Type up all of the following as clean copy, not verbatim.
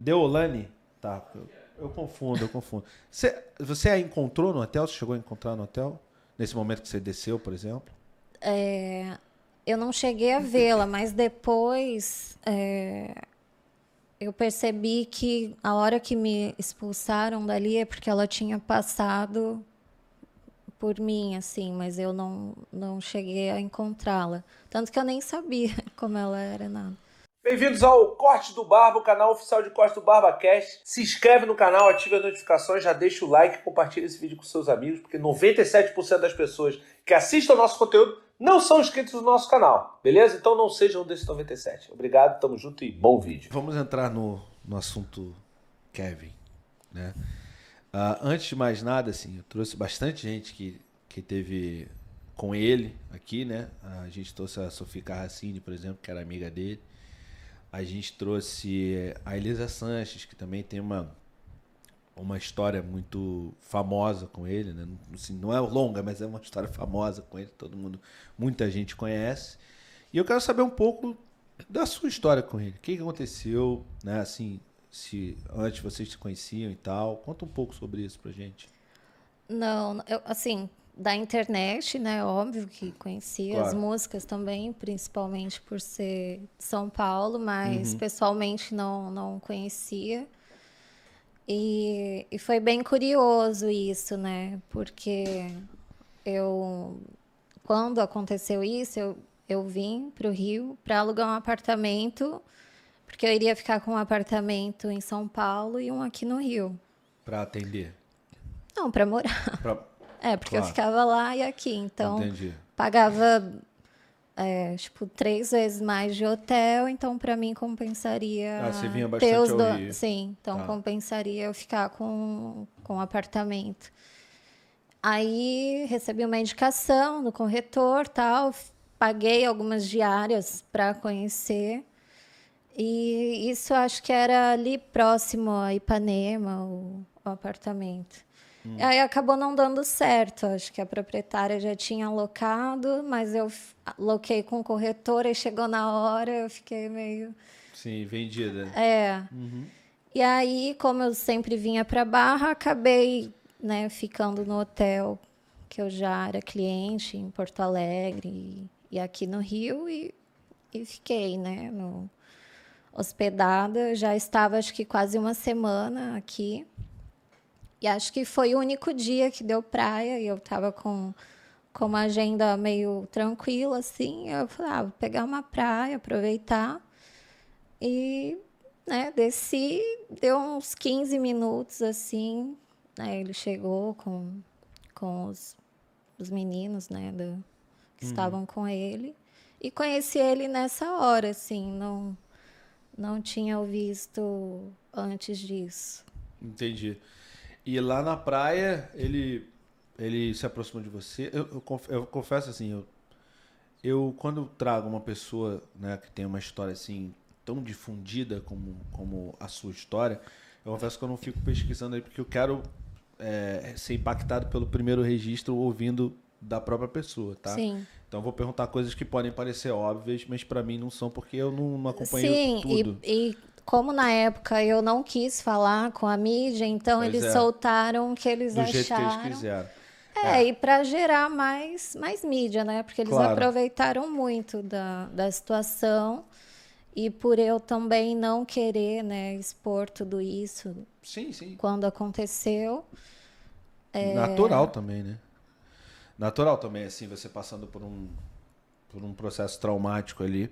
Deolane? Tá, eu confundo. Você a encontrou no hotel? Você chegou a encontrar no hotel? Nesse momento que você desceu, por exemplo? Eu não cheguei a vê-la, mas depois eu percebi que a hora que me expulsaram dali é porque ela tinha passado por mim, assim, mas eu não cheguei a encontrá-la. Tanto que eu nem sabia como ela era, nada. Bem-vindos ao Corte do Barba, o canal oficial de Corte do BarbaCast. Se inscreve no canal, ative as notificações, já deixa o like e compartilha esse vídeo com seus amigos, porque 97% das pessoas que assistem ao nosso conteúdo não são inscritos no nosso canal, beleza? Então não sejam desses 97. Obrigado, tamo junto e bom vídeo. Vamos entrar no assunto Kevin, né? Antes de mais nada, assim, eu trouxe bastante gente que teve com ele aqui, né? A gente trouxe a Sofia Carracini, por exemplo, que era amiga dele. A gente trouxe a Elisa Sanches, que também tem uma história muito famosa com ele, né? Assim, não é longa, mas é uma história famosa com ele, muita gente conhece. E eu quero saber um pouco da sua história com ele. O que aconteceu, né? Assim, se antes vocês se conheciam e tal. Conta um pouco sobre isso pra gente. Não, assim, da internet, né? Óbvio que conhecia as Claro. músicas também, principalmente por ser de São Paulo, mas pessoalmente não conhecia. E foi bem curioso isso, né? Porque eu, quando aconteceu isso, eu vim para o Rio para alugar um apartamento, porque eu iria ficar com um apartamento em São Paulo e um aqui no Rio. Pra atender. Não, para morar. Pra... Porque eu Claro. ficava lá e aqui, então Entendi. pagava tipo 3 vezes mais de hotel, então para mim compensaria Você vinha ter bastante os ao dois. Rio. Sim, então Tá. compensaria eu ficar com um apartamento. Aí recebi uma indicação no corretor, tal, paguei algumas diárias para conhecer. E isso acho que era ali próximo a Ipanema, o apartamento. Aí acabou não dando certo. Acho que a proprietária já tinha alocado, mas eu aloquei com o corretor e chegou na hora, eu fiquei meio. Sim, vendida. E aí, como eu sempre vinha para Barra, acabei, né, ficando no hotel que eu já era cliente em Porto Alegre e aqui no Rio e fiquei, né, hospedada. Já estava, acho que quase uma semana aqui. E acho que foi o único dia que deu praia e eu estava com uma agenda meio tranquila, assim. Eu falei, vou pegar uma praia, aproveitar. E, né, desci, deu uns 15 minutos, assim. Né, ele chegou com os meninos, né, que estavam com ele. E conheci ele nessa hora, assim, não tinha o visto antes disso. Entendi. E lá na praia, ele se aproximou de você. Eu confesso assim, eu quando trago uma pessoa, né, que tem uma história assim tão difundida como a sua história, eu confesso que eu não fico pesquisando aí porque eu quero ser impactado pelo primeiro registro ouvindo da própria pessoa, tá? Sim. Então eu vou perguntar coisas que podem parecer óbvias, mas pra mim não são porque eu não acompanhei Sim, tudo. e como na época eu não quis falar com a mídia, então Pois eles é, soltaram o que eles do jeito que eles acharam. quiseram. E para gerar mais mídia, né? Porque eles Claro. aproveitaram muito da situação e por eu também não querer, né, expor tudo isso Sim, sim. quando aconteceu. Natural também, né? Natural também, assim, você passando por um processo traumático ali.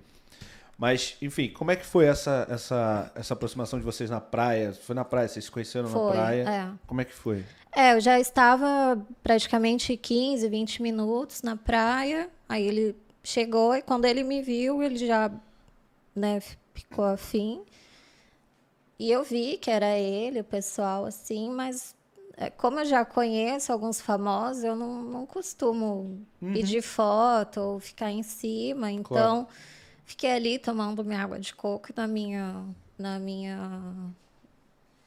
Mas, enfim, como é que foi essa aproximação de vocês na praia? Foi na praia? Vocês se conheceram na Foi, praia? Como é que foi? eu já estava praticamente 15, 20 minutos na praia. Aí ele chegou e quando ele me viu, ele já, né, ficou afim. E eu vi que era ele, o pessoal, assim, mas como eu já conheço alguns famosos, eu não costumo pedir foto ou ficar em cima. Então, fiquei ali tomando minha água de coco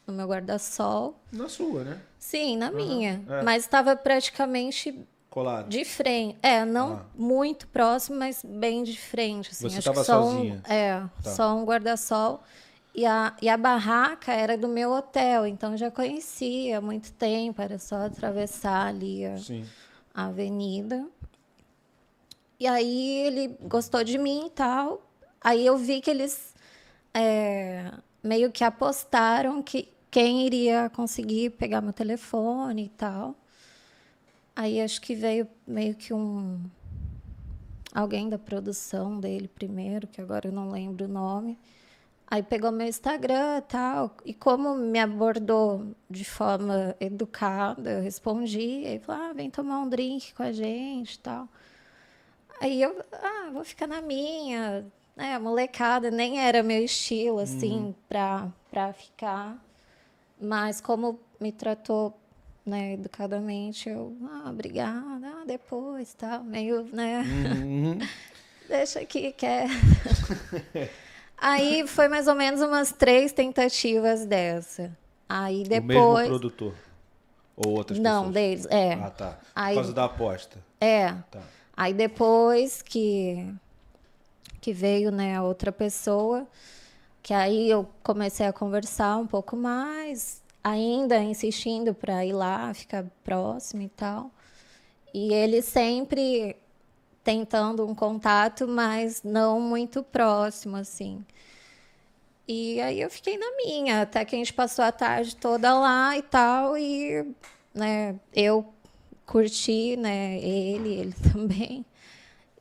no meu guarda-sol. Na sua, né? Sim, na minha. Mas estava praticamente Colado. de frente. Não muito próximo, mas bem de frente. Assim. Você Acho que estava sozinha? só um guarda-sol. E a barraca era do meu hotel, então já conhecia há muito tempo, era só atravessar ali Sim. a avenida. E aí ele gostou de mim e tal. Aí eu vi que eles meio que apostaram que quem iria conseguir pegar meu telefone e tal. Aí acho que veio meio que alguém da produção dele primeiro, que agora eu não lembro o nome. Aí pegou meu Instagram e tal. E como me abordou de forma educada, eu respondi. Aí falou, vem tomar um drink com a gente e tal. Aí eu, vou ficar na minha. A molecada nem era meu estilo, assim, pra ficar. Mas como me tratou, né, educadamente, eu, obrigada, depois, tal. Meio, né, deixa aqui, quer. Aí foi mais ou menos umas 3 tentativas dessa. Aí O mesmo depois... produtor? Ou outras Não, pessoas? deles, Ah, tá. Por Aí, causa da aposta. Tá. Aí depois que veio, né, a outra pessoa, que aí eu comecei a conversar um pouco mais, ainda insistindo para ir lá, ficar próximo e tal. E ele sempre tentando um contato, mas não muito próximo, assim. E aí eu fiquei na minha, até que a gente passou a tarde toda lá e tal, e, né, eu curti, né, ele também.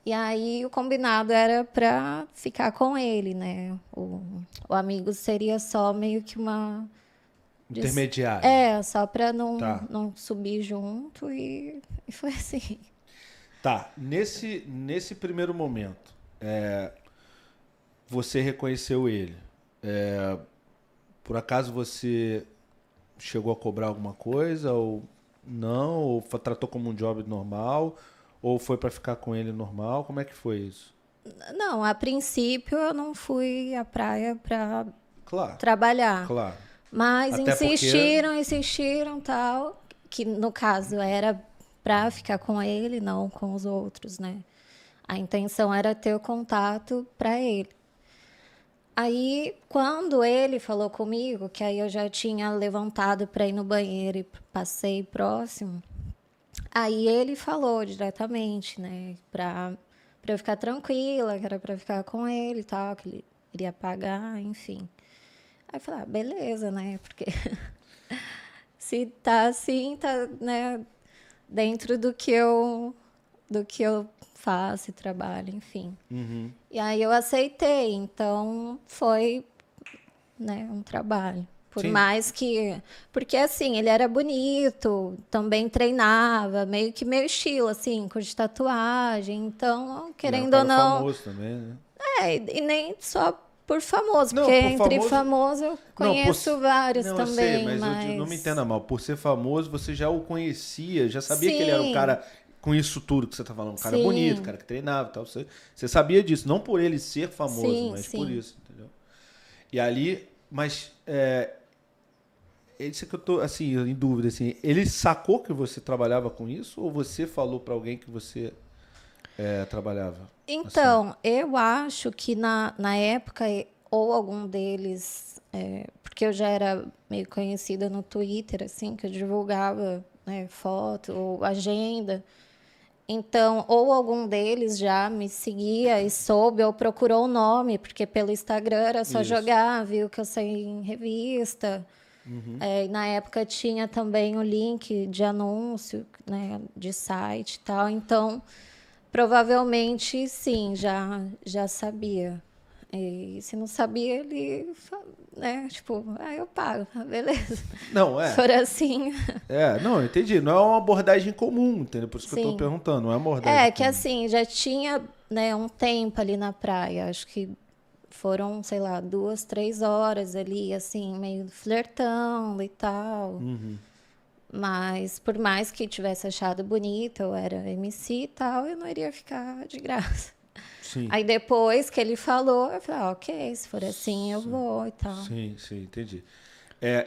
E aí o combinado era para ficar com ele, né? O amigo seria só meio que uma... Intermediário. Só para Tá. não subir junto e foi assim. Tá. Nesse primeiro momento, você reconheceu ele. Por acaso você chegou a cobrar alguma coisa ou não? Ou tratou como um job normal? Ou foi para ficar com ele normal? Como é que foi isso? Não, a princípio eu não fui à praia para Claro, trabalhar. claro. Mas Até insistiram tal, que no caso era para ficar com ele, não com os outros, né? A intenção era ter o contato para ele. Aí, quando ele falou comigo, que aí eu já tinha levantado para ir no banheiro e passei próximo, aí ele falou diretamente, né, para eu ficar tranquila, que era para ficar com ele e tal, que ele iria pagar, enfim. Aí eu falei, beleza, né, porque se tá assim, tá, né, dentro do que eu faço e trabalho, enfim. Uhum. E aí eu aceitei, então foi, né, um trabalho. Por Sim. mais que... Porque, assim, ele era bonito, também treinava, meio que meu estilo, assim, curte tatuagem. Então, querendo ou não... famoso também, né? E nem só por famoso, Não, porque por entre famoso- famoso eu conheço vários Não, também, eu sei, mas não me entenda mal. Por ser famoso, você já o conhecia, já sabia que ele era um Sim. cara com isso tudo que você tá falando. Um cara Sim. bonito, um cara que treinava e tal. Você sabia disso, não por ele ser famoso, Sim, mas sim. por isso, entendeu? E ali, mas isso que eu tô, assim, em dúvida, assim. Ele sacou que você trabalhava com isso ou você falou pra alguém que você trabalhava? Então, eu acho que na época, ou algum deles, porque eu já era meio conhecida no Twitter, assim, que eu divulgava, né, foto ou agenda. Então, ou algum deles já me seguia e soube ou procurou o nome, porque pelo Instagram era só Isso. jogar, viu que eu saí em revista. E na época tinha também o link de anúncio, né, de site e tal. Então, provavelmente, sim, já sabia. E se não sabia, ele, né, tipo, eu pago, beleza. Não, Se for assim. não, eu entendi. Não é uma abordagem comum, entendeu? Por isso que eu tô Sim. perguntando, não é uma abordagem Que comum. assim, já tinha, né, um tempo ali na praia. Acho que foram, sei lá, 2, 3 horas ali, assim, meio flertando e tal. Mas por mais que tivesse achado bonita, eu era MC e tal, eu não iria ficar de graça. Sim. Aí depois que ele falou, eu falei, ok, se for assim, eu vou e tal. Sim, entendi.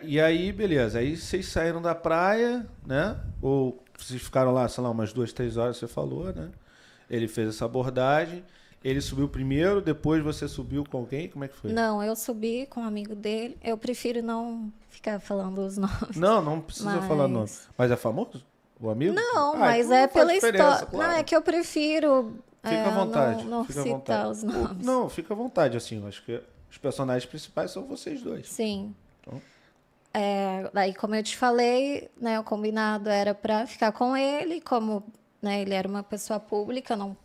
E aí, beleza. Aí vocês saíram da praia, né? Ou vocês ficaram lá, sei lá, umas 2, 3 horas, você falou, né? Ele fez essa abordagem. Ele subiu primeiro, depois você subiu com alguém? Como é que foi? Não, eu subi com um amigo dele. Eu prefiro não ficar falando os nomes. Não precisa falar nome. Mas é famoso? O amigo? Não, mas então é não faz pela diferença, história. claro. Não, é que eu prefiro Fica à vontade. não fica à citar vontade. os nomes. Não, fica à vontade, assim. Eu acho que os personagens principais são vocês dois. Sim. Então. Daí, como eu te falei, né, o combinado era para ficar com ele, como, né, ele era uma pessoa pública, não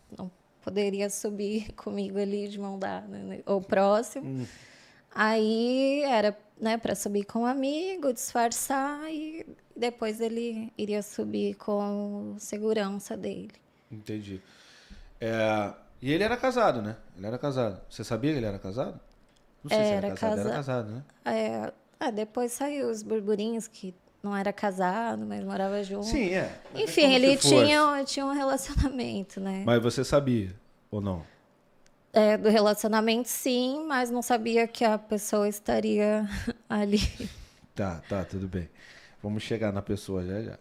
poderia subir comigo ali de mão dada, né, ou próximo. Aí era, né, para subir com um amigo, disfarçar e depois ele iria subir com o segurança dele. Entendi. E ele era casado, né? Ele era casado. Você sabia que ele era casado? Não sei se era casado. Era casado, né? Depois saiu os burburinhos que não era casado, mas morava junto. Sim, Mas Enfim, como ele se fosse. tinha um relacionamento, né? Mas você sabia, ou não? Do relacionamento, sim, mas não sabia que a pessoa estaria ali. Tá, tudo bem. Vamos chegar na pessoa já.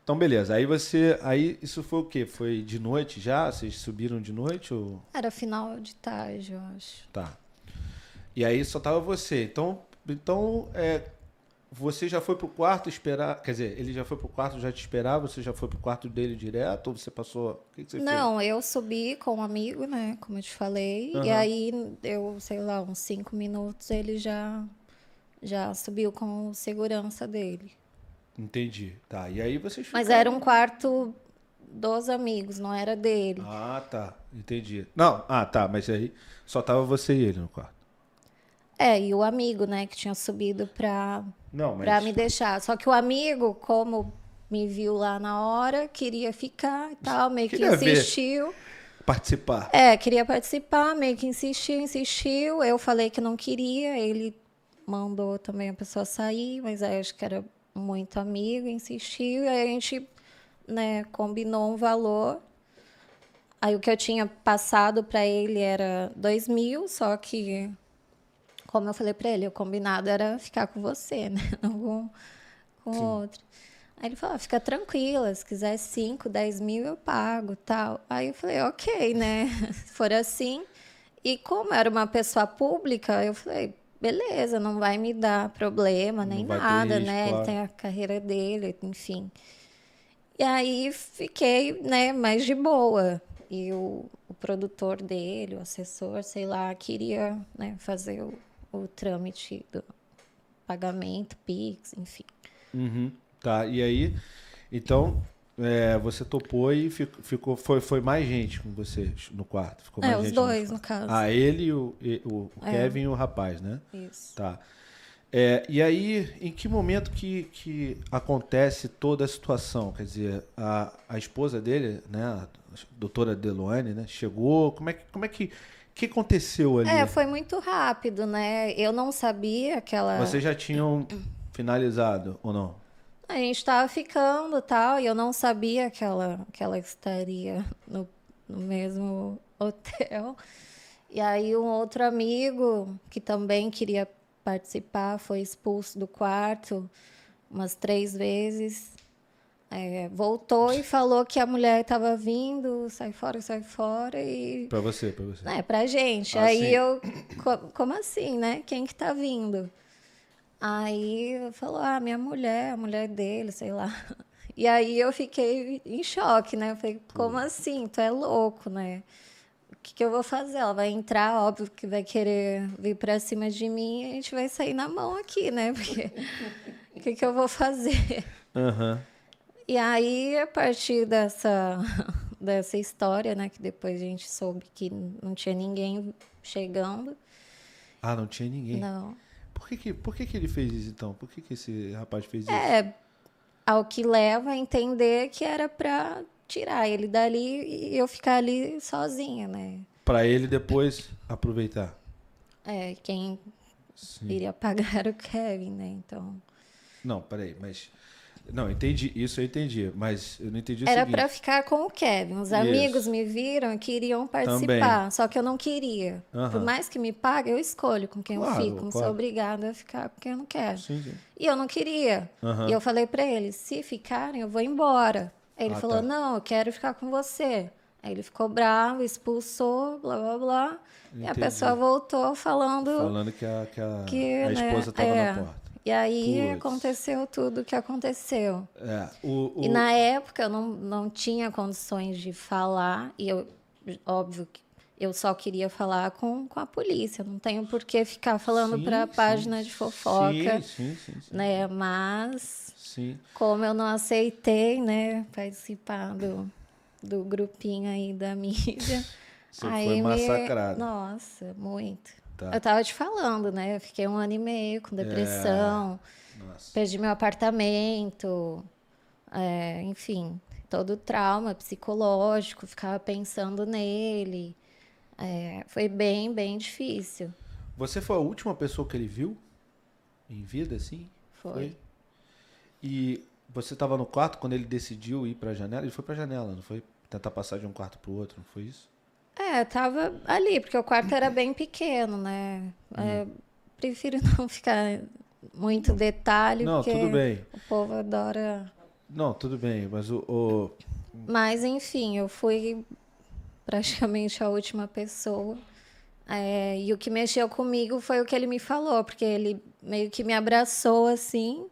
Então, beleza. Aí isso foi o quê? Foi de noite já? Vocês subiram de noite? Ou... Era final de tarde, eu acho. Tá. E aí só tava você. Então você já foi pro quarto esperar... Quer dizer, ele já foi pro quarto já te esperar? Você já foi pro quarto dele direto? Ou você passou... O que você fez? Não, eu subi com um amigo, né? Como eu te falei. E aí, deu, sei lá, uns 5 minutos, ele já subiu com o segurança dele. Entendi. Tá. E aí vocês Mas ficaram... era um quarto dos amigos, não era dele. Ah, tá. Entendi. Não, tá. Mas aí só tava você e ele no quarto. E o amigo, né, que tinha subido pra me deixar. Só que o amigo, como me viu lá na hora, queria ficar e tal, meio que insistiu. Participar. Queria participar, meio que insistiu. Eu falei que não queria, ele mandou também a pessoa sair, mas aí acho que era muito amigo, insistiu. E aí a gente, né, combinou um valor. Aí o que eu tinha passado para ele era 2.000, só que... Como eu falei para ele, o combinado era ficar com você, né? Não com outro. Aí ele falou, fica tranquila, se quiser 5, 10 mil eu pago, tal. Aí eu falei, ok, né? Se for assim. E como era uma pessoa pública, eu falei, beleza, não vai me dar problema, nem nada, risco, né? Claro. Ele tem a carreira dele, enfim. E aí fiquei, né, mais de boa. E o produtor dele, o assessor, sei lá, queria, né, fazer o trâmite do pagamento, Pix, enfim. Tá, e aí, então, você topou e foi mais gente com você no quarto? Ficou mais os gente dois, no caso. Ele e o Kevin e o rapaz, né? Isso. Tá. E aí, em que momento que acontece toda a situação? Quer dizer, a esposa dele, né, a doutora Deloane, né, chegou, como é que aconteceu ali? Foi muito rápido, né? Eu não sabia que ela... Vocês já tinham finalizado, ou não? A gente estava ficando e tal, e eu não sabia que ela estaria no mesmo hotel. E aí um outro amigo, que também queria participar, foi expulso do quarto umas 3 vezes. Voltou e falou que a mulher estava vindo, sai fora e... Pra você. Pra gente. Aí sim. Eu, como assim, né? Quem que tá vindo? Aí falou, minha mulher, a mulher dele, sei lá. E aí eu fiquei em choque, né? Eu falei, como assim? Tu é louco, né? O que eu vou fazer? Ela vai entrar, óbvio que vai querer vir pra cima de mim e a gente vai sair na mão aqui, né? Porque o que eu vou fazer? E aí, a partir dessa história, né? Que depois a gente soube que não tinha ninguém chegando. Não tinha ninguém? Não. Por que ele fez isso, então? Por que esse rapaz fez isso? Ao que leva a entender que era para tirar ele dali e eu ficar ali sozinha, né? Para ele depois aproveitar. Quem iria pagar era o Kevin, né? Então... Não, peraí, mas... Não, entendi. Isso eu entendi, mas eu não entendi o Era seguinte. para ficar com o Kevin. Os amigos me viram e queriam participar, também. Só que eu não queria. Por mais que me pague, eu escolho com quem eu fico. Não sou obrigada a ficar com quem eu não quero. Sim. E eu não queria. E eu falei para ele, se ficarem, eu vou embora. Aí ele falou, não, eu quero ficar com você. Aí ele ficou bravo, expulsou, blá, blá, blá. E a Entendi. pessoa voltou falando que que, a né, esposa estava na porta. E aí Puts. aconteceu tudo o que aconteceu. E na época eu não tinha condições de falar, e óbvio que eu só queria falar com a polícia. Não tenho por que ficar falando para a página de fofoca, sim. né? Mas Sim. como eu não aceitei, né, participar do grupinho aí da mídia, Você foi massacrada. Nossa, muito. Tá. Eu tava te falando, né? Eu fiquei 1 ano e meio com depressão, perdi meu apartamento, enfim, todo o trauma psicológico, ficava pensando nele. Foi bem, bem difícil. Você foi a última pessoa que ele viu em vida, assim? Foi. E você estava no quarto quando ele decidiu ir para a janela? Ele foi para a janela, não foi? Tentar passar de um quarto para o outro, não foi isso? Tava ali, porque o quarto era bem pequeno, né? Prefiro não ficar muito detalhe, Não, porque tudo bem. o povo adora. Não, tudo bem, mas Mas, enfim, eu fui praticamente a última pessoa. E o que mexeu comigo foi o que ele me falou, porque ele meio que me abraçou assim.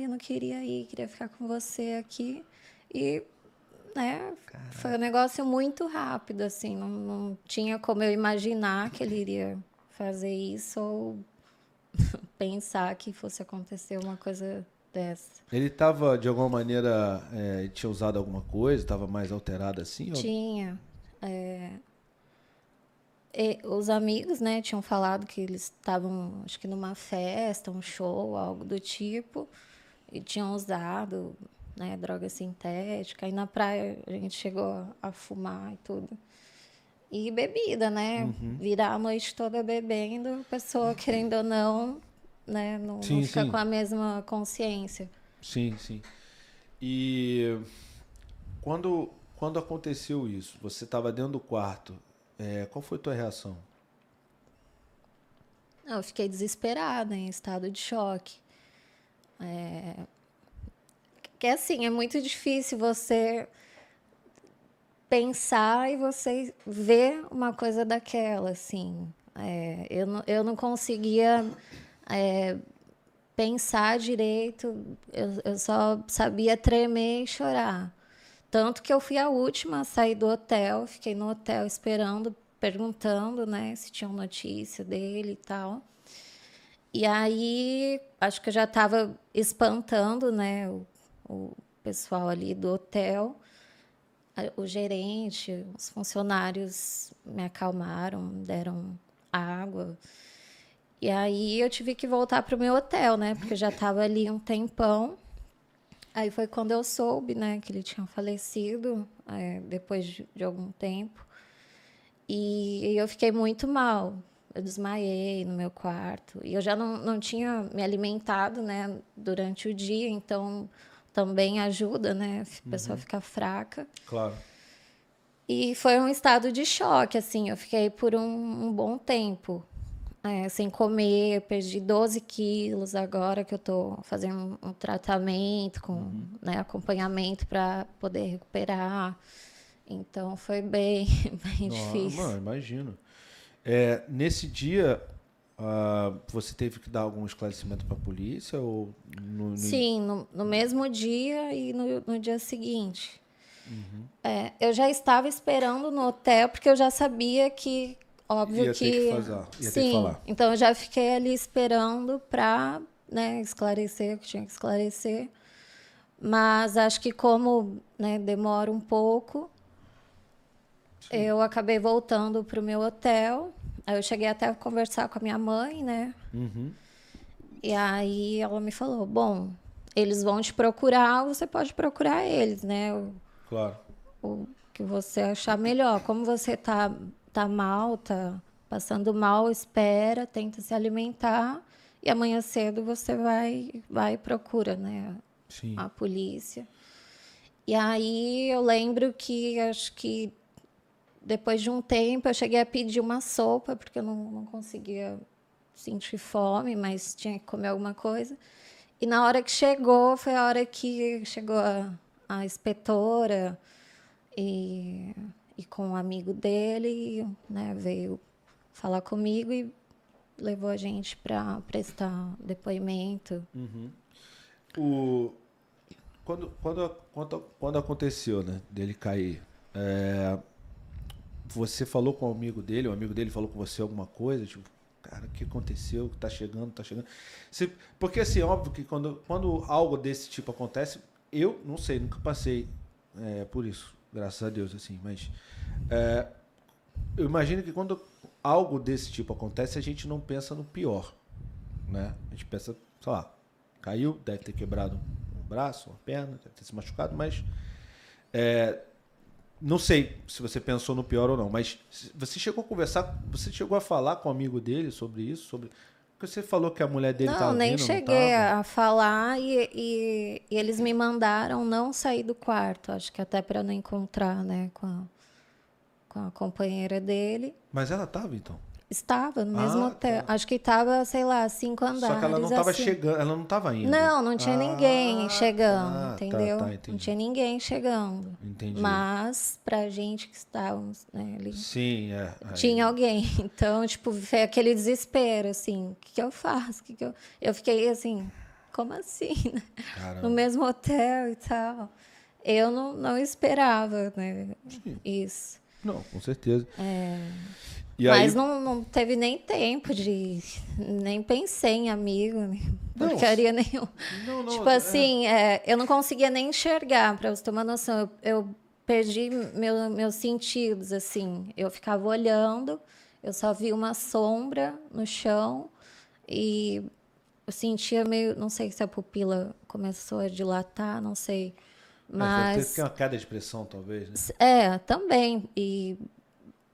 Eu não queria ir, queria ficar com você aqui. E, né, foi um negócio muito rápido, assim. Não tinha como eu imaginar que ele iria fazer isso ou pensar que fosse acontecer uma coisa dessa. ele estava, de alguma maneira, tinha usado alguma coisa, estava mais alterado assim? Tinha. Os amigos, né, tinham falado que eles estavam, acho que numa festa, um show, algo do tipo, e tinham usado, né, droga sintética. Aí na praia a gente chegou a fumar e tudo. E bebida, né? Virar a noite toda bebendo, a pessoa, querendo ou não, né, não fica com a mesma consciência. Sim. E quando aconteceu isso, você estava dentro do quarto, qual foi a tua reação? Eu fiquei desesperada, em estado de choque. Porque, assim, é muito difícil você pensar e você ver uma coisa daquela, assim. Eu não conseguia pensar direito, eu só sabia tremer e chorar. Tanto que eu fui a última a sair do hotel, fiquei no hotel esperando, perguntando, né, se tinham notícia dele e tal. E aí, acho que eu já estava espantando, né, o pessoal ali do hotel. O gerente, os funcionários me acalmaram, deram água. E aí eu tive que voltar para o meu hotel, né, porque eu já estava ali um tempão. Aí foi quando eu soube, né, que ele tinha falecido, depois de algum tempo. E eu fiquei muito mal. Eu desmaiei no meu quarto. E eu já não tinha me alimentado, né, durante o dia, então também ajuda, né, a pessoa ficar fraca. Claro. E foi um estado de choque, assim. Eu fiquei por um bom tempo sem comer, eu perdi 12 quilos agora que eu estou fazendo um tratamento com né, acompanhamento para poder recuperar. Então foi bem difícil. Mano, imagino. Nesse dia, você teve que dar algum esclarecimento para a polícia? Sim, no mesmo dia e no dia seguinte. Eu já estava esperando no hotel, porque eu já sabia que, óbvio ia ter que falar. Então eu já fiquei ali esperando para, né, esclarecer o que tinha que esclarecer. Mas acho que como, né, demora um pouco, eu acabei voltando para o meu hotel. Aí eu cheguei até a conversar com a minha mãe, né? E aí ela me falou, bom, eles vão te procurar, você pode procurar eles, né? Claro. O que você achar melhor. Como você tá mal, tá passando mal, espera, tenta se alimentar e amanhã cedo você vai e procura, né? Sim. A polícia. E aí eu lembro que acho que depois de um tempo eu cheguei a pedir uma sopa porque eu não conseguia sentir fome, mas tinha que comer alguma coisa. E na hora que chegou, foi a hora que chegou a inspetora. e com um amigo dele, né, veio falar comigo e levou a gente para prestar depoimento. Quando aconteceu, né, dele cair, você falou com o amigo dele falou com você alguma coisa, tipo, cara, o que aconteceu? Tá chegando. Porque assim, óbvio que quando algo desse tipo acontece, eu não sei, nunca passei por isso, graças a Deus, assim, mas eu imagino que quando algo desse tipo acontece, a gente não pensa no pior, né? A gente pensa, sei lá, caiu, deve ter quebrado um braço, uma perna, deve ter se machucado, mas não sei se você pensou no pior ou não, mas você chegou a conversar, você chegou a falar com um amigo dele sobre isso, porque você falou que a mulher dele estava Não, nem vindo, não cheguei estava? a falar e eles me mandaram não sair do quarto, acho que até para não encontrar, né, com a companheira dele. Mas ela estava, então? Estava no mesmo hotel. Tá. Acho que estava, sei lá, 5 andares. Só que ela não estava assim. chegando, ela não estava indo. Não, não tinha ninguém chegando, Tá, entendeu? tá, entendi. Não tinha ninguém chegando. Entendi. Mas, pra gente que estávamos, né, ali, Sim, tinha alguém. Então, tipo, foi aquele desespero, assim, o que eu faço? Eu fiquei assim, como assim, né? Caramba. No mesmo hotel e tal. Eu não esperava, né, isso. Não, com certeza. E Mas aí, não teve nem tempo de... Nem pensei em amigo, Não, porcaria nenhuma. não, Tipo assim, eu não conseguia nem enxergar, para você ter uma noção. Eu perdi meus sentidos, assim. Eu ficava olhando, eu só vi uma sombra no chão e eu sentia meio... Não sei se a pupila começou a dilatar, não sei. deve ter Mas... uma queda de pressão, talvez, né? Também. E...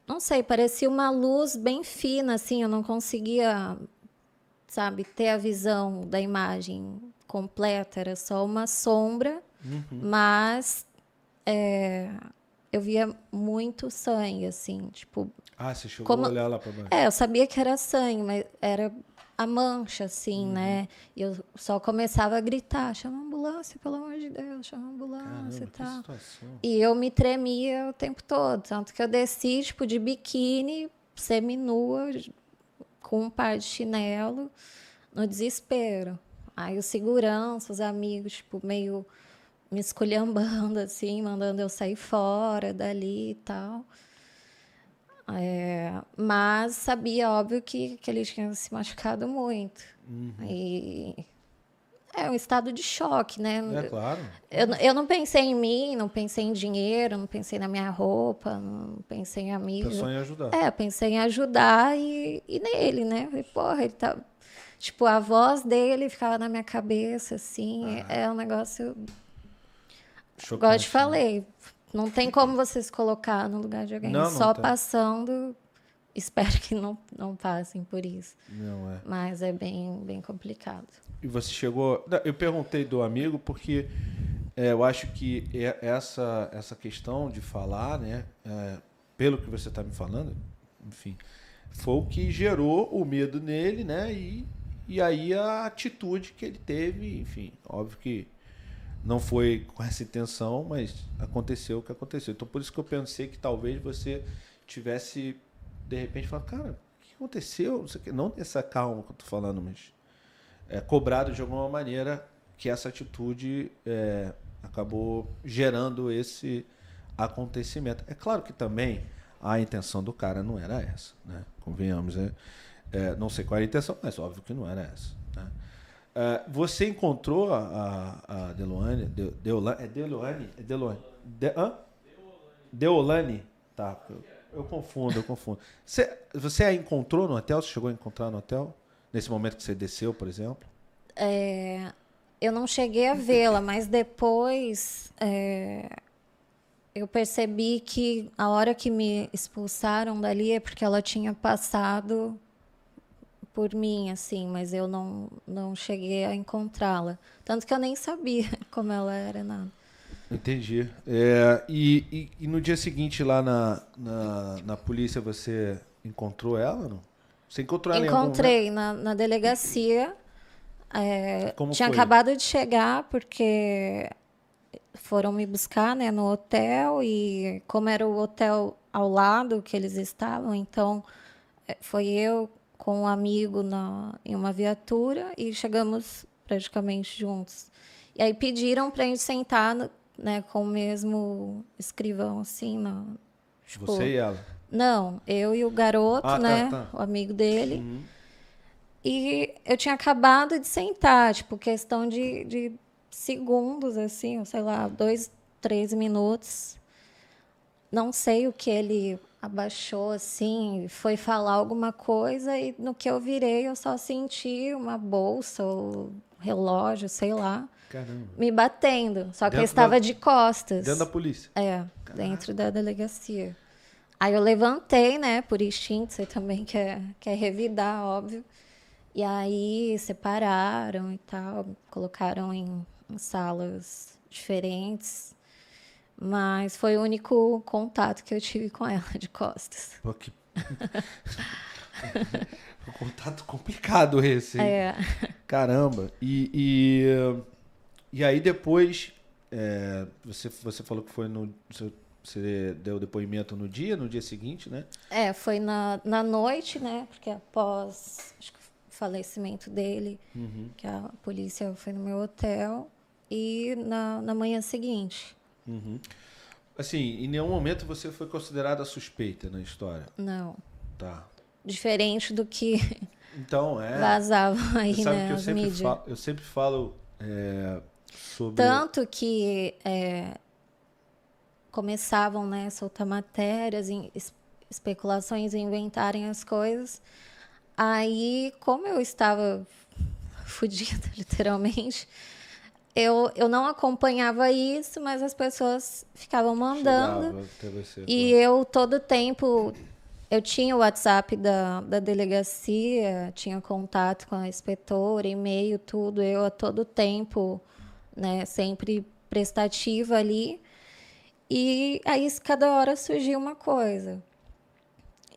Não sei, parecia uma luz bem fina, assim, eu não conseguia, sabe, ter a visão da imagem completa, era só uma sombra, mas eu via muito sangue, assim, tipo... Você chegou como... a olhar lá para baixo. eu sabia que era sangue, mas era a mancha, assim, né? E eu só começava a gritar, chama a ambulância, pelo amor de Deus, chama a ambulância Caramba, e que tal. situação. E eu me tremia o tempo todo, tanto que eu desci, tipo, de biquíni, seminua, com um par de chinelo, no desespero. Aí os segurança, os amigos, tipo, meio me esculhambando, assim, mandando eu sair fora dali e tal. Mas sabia, óbvio, que ele tinha se machucado muito. E é um estado de choque, né? Claro. Eu não pensei em mim, não pensei em dinheiro, não pensei na minha roupa, não pensei em amigo. Pensou em ajudar. Pensei em ajudar e nele, né? Falei, porra, ele tá... Tipo, a voz dele ficava na minha cabeça, assim. É um negócio... Chocante, Igual eu te né? falei, não tem como você se colocar no lugar de alguém. Não Só tem. passando, espero que não passem por isso. Não é. Mas é bem complicado. E você chegou... Não, eu perguntei do amigo porque eu acho que essa questão de falar, né? Pelo que você está me falando, enfim, foi o que gerou o medo nele, né? E aí a atitude que ele teve, enfim, óbvio que não foi com essa intenção, mas aconteceu o que aconteceu. Então, por isso que eu pensei que talvez você tivesse, de repente, falado, cara, o que aconteceu? Não sei o quê. Não nessa calma que eu tô falando, mas cobrado de alguma maneira que essa atitude acabou gerando esse acontecimento. É claro que também a intenção do cara não era essa, né? Convenhamos, né? Não sei qual era a intenção, mas óbvio que não era essa, né? Você encontrou a Deolane? É Deolane? É Deolane? Deolane? Tá, eu confundo. Você a encontrou no hotel? Você chegou a encontrar no hotel? Nesse momento que você desceu, por exemplo? Eu não cheguei a vê-la, mas depois eu percebi que a hora que me expulsaram dali é porque ela tinha passado por mim, assim, mas eu não cheguei a encontrá-la. Tanto que eu nem sabia como ela era, nada. Entendi. E no dia seguinte lá na polícia você encontrou ela, não? Você encontrou ela em algum momento? Encontrei na delegacia. Como Tinha foi? acabado de chegar, porque foram me buscar, né, no hotel, e como era o hotel ao lado que eles estavam, então foi eu com um amigo em uma viatura e chegamos praticamente juntos. E aí pediram para a gente sentar, né, com o mesmo escrivão, assim, tipo, Você e ela? não, eu e o garoto, né, Tá. o amigo dele. E eu tinha acabado de sentar, tipo, questão de segundos, assim, ou sei lá, 2, 3 minutos. Não sei o que ele abaixou, assim, foi falar alguma coisa e no que eu virei eu só senti uma bolsa ou relógio, sei lá, Caramba. me batendo. Só que eu Dentro estava da- de costas. Dentro da polícia. Dentro da delegacia. Aí eu levantei, né, por instinto, você também quer revidar, óbvio. E aí separaram e tal, colocaram em salas diferentes. Mas foi o único contato que eu tive com ela, de costas. Pô, que... um contato complicado esse, hein? Caramba. E aí depois, você falou que foi você deu depoimento no dia seguinte, né? Foi na noite, né? Porque após acho que o falecimento dele, que a polícia foi no meu hotel, e na manhã seguinte. Assim, em nenhum momento você foi considerada suspeita na história. Não. Tá. Diferente do que Então, vazava aí, Você sabe né, que as mídias. eu sempre falo sobre... Tanto que começavam, né, a soltar matérias, especulações, inventarem as coisas. Aí, como eu estava fodida, literalmente, eu não acompanhava isso, mas as pessoas ficavam mandando. Chegava até você, E claro. eu, todo tempo, eu tinha o WhatsApp da delegacia, tinha contato com a inspetora, e-mail, tudo. Eu, a todo tempo, né, sempre prestativa ali. E aí, cada hora surgia uma coisa.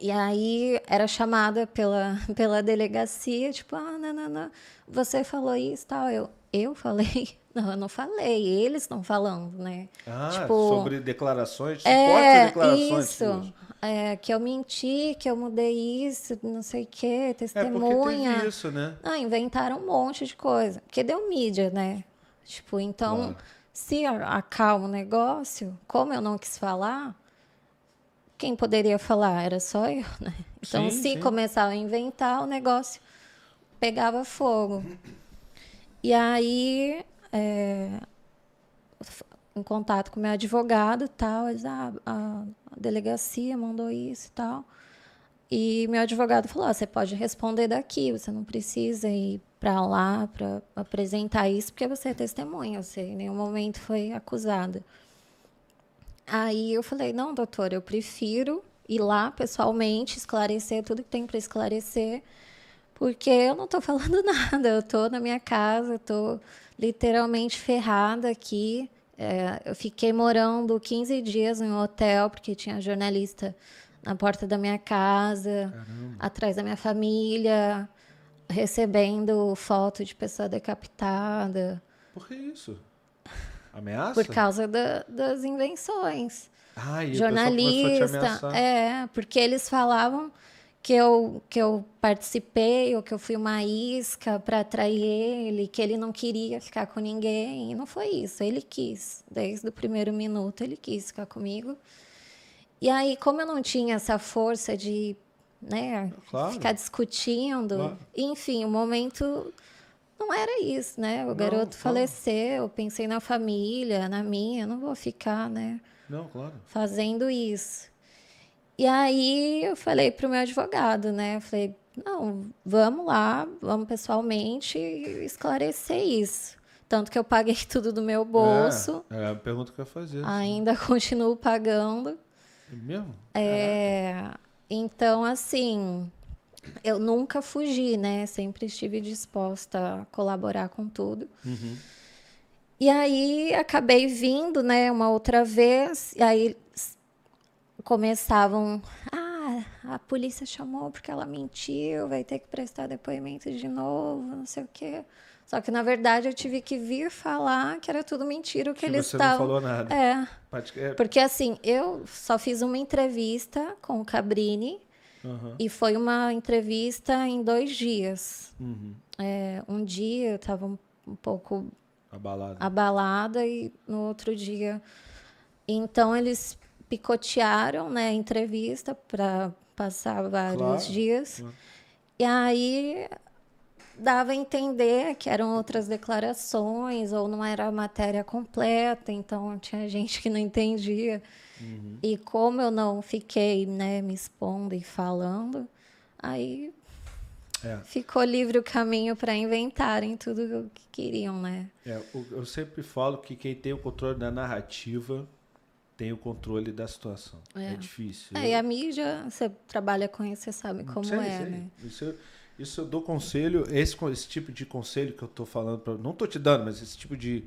E aí, era chamada pela delegacia, tipo, não, você falou isso e tal. Eu falei? Não, eu não falei, eles estão falando, né? Tipo, sobre declarações, supostas declarações isso. suas. Que eu menti, que eu mudei isso, não sei o quê, Porque testemunha. teve isso, né? Não, inventaram um monte de coisa. Porque deu mídia, né? Tipo, então, Claro. se acalma o negócio, como eu não quis falar, quem poderia falar? Era só eu, né? Então, se começava a inventar, o negócio pegava fogo. E aí, em contato com meu advogado, tal, eles, a delegacia mandou isso e tal. E meu advogado falou: você pode responder daqui, você não precisa ir para lá para apresentar isso, porque você é testemunha, você em nenhum momento foi acusada. Aí eu falei: não, doutora, eu prefiro ir lá pessoalmente, esclarecer tudo que tem para esclarecer, porque eu não estou falando nada, eu estou na minha casa, eu estou literalmente ferrada aqui. Eu fiquei morando 15 dias em um hotel, porque tinha jornalista na porta da minha casa, atrás da minha família, recebendo foto de pessoa decapitada. Por que isso? Ameaça? Por causa das invenções. E Jornalista, o pessoal começou a te ameaçar. Porque eles falavam que eu participei ou que eu fui uma isca para atrair ele, que ele não queria ficar com ninguém. E não foi isso, ele quis. Desde o primeiro minuto ele quis ficar comigo. E aí, como eu não tinha essa força de, né, ficar discutindo, enfim, o momento não era isso, né? O garoto faleceu, eu pensei na família, na minha, não vou ficar, né, fazendo isso. E aí eu falei para o meu advogado, né? Eu falei: não, vamos lá, vamos pessoalmente esclarecer isso. Tanto que eu paguei tudo do meu bolso. É a pergunta que eu ia fazer. Ainda continuo pagando. É mesmo? Então, assim, eu nunca fugi, né? Sempre estive disposta a colaborar com tudo. E aí acabei vindo, né, uma outra vez, e aí começavam: a polícia chamou porque ela mentiu, vai ter que prestar depoimento de novo, não sei o quê. Só que, na verdade, eu tive que vir falar que era tudo mentira o que eles você estavam... não falou nada. Porque, assim, eu só fiz uma entrevista com o Cabrini e foi uma entrevista em 2 dias. Um dia eu estava um pouco abalada e no outro dia... Então, eles picotearam, né, a entrevista para passar vários dias. E aí... dava a entender que eram outras declarações ou não era a matéria completa, então tinha gente que não entendia. E como eu não fiquei, né, me expondo e falando, aí ficou livre o caminho para inventarem tudo o que queriam, né? Eu sempre falo que quem tem o controle da narrativa tem o controle da situação. É difícil. E a mídia, você trabalha com isso, você sabe como sei. né? Isso eu dou conselho, esse tipo de conselho que eu estou falando, não estou te dando, mas esse tipo de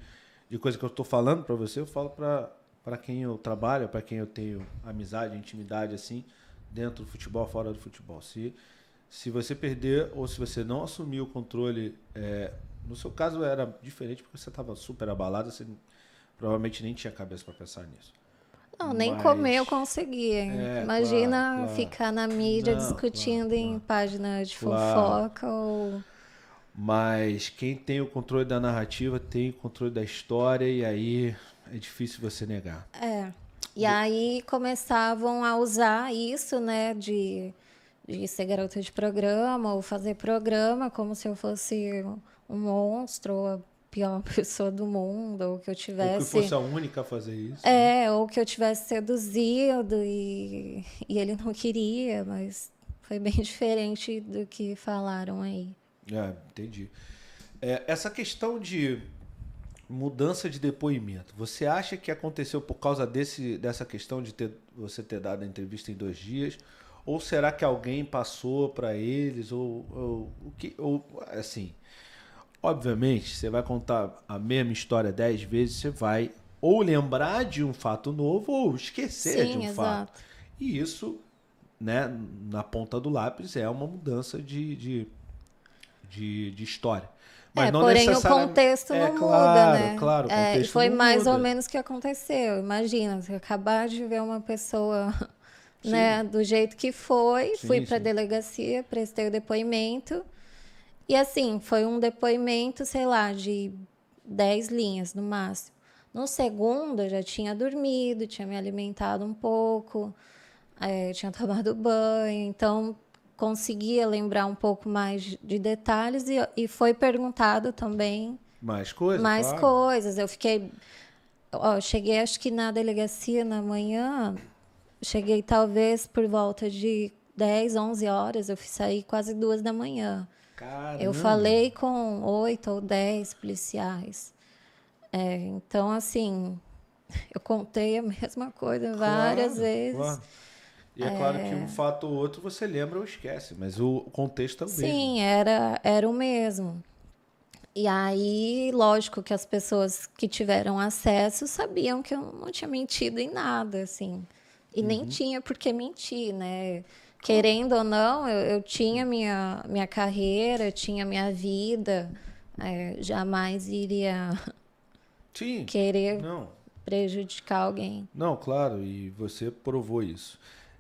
coisa que eu estou falando para você, eu falo para quem eu trabalho, para quem eu tenho amizade, intimidade, assim, dentro do futebol, fora do futebol. Se você perder ou se você não assumir o controle, no seu caso era diferente porque você estava super abalado, você provavelmente nem tinha cabeça para pensar nisso. Não, nem comer eu conseguia. Imagina ficar na mídia discutindo em página de fofoca ou... Mas quem tem o controle da narrativa tem o controle da história e aí é difícil você negar. E aí começavam a usar isso, né, de ser garota de programa ou fazer programa como se eu fosse um monstro ou a pior pessoa do mundo, ou que eu tivesse... Ou que fosse a única a fazer isso. Ou que eu tivesse seduzido e ele não queria, mas foi bem diferente do que falaram aí. Entendi. Essa questão de mudança de depoimento, você acha que aconteceu por causa dessa questão de você ter dado a entrevista em 2 dias? Ou será que alguém passou para eles? Ou assim... Obviamente, você vai contar a mesma história 10 vezes, você vai ou lembrar de um fato novo ou esquecer de um fato. E isso, né, na ponta do lápis, é uma mudança de história. Mas não porém o contexto não muda, né? Claro, o contexto foi não mais muda. ou menos o que aconteceu. Imagina, você acabar de ver uma pessoa, né, do jeito que foi, fui para a delegacia, prestei o depoimento. E assim, foi um depoimento, sei lá, de 10 linhas no máximo. No segundo, eu já tinha dormido, tinha me alimentado um pouco, tinha tomado banho, então conseguia lembrar um pouco mais de detalhes e foi perguntado também mais coisas. Mais coisas. Eu fiquei... cheguei acho que na delegacia na manhã, cheguei talvez por volta de 10, 11 horas, eu saí quase 2 da manhã. Caramba. Eu falei com 8 ou 10 policiais. Então, assim, eu contei a mesma coisa várias vezes. Claro. E é claro que um fato ou outro você lembra ou esquece, mas o contexto é o mesmo. Sim, era o mesmo. E aí, lógico que as pessoas que tiveram acesso sabiam que eu não tinha mentido em nada, assim. E nem tinha por que mentir, né? Querendo ou não, eu tinha minha carreira, tinha minha vida, jamais iria querer prejudicar alguém. Não, claro, e você provou isso.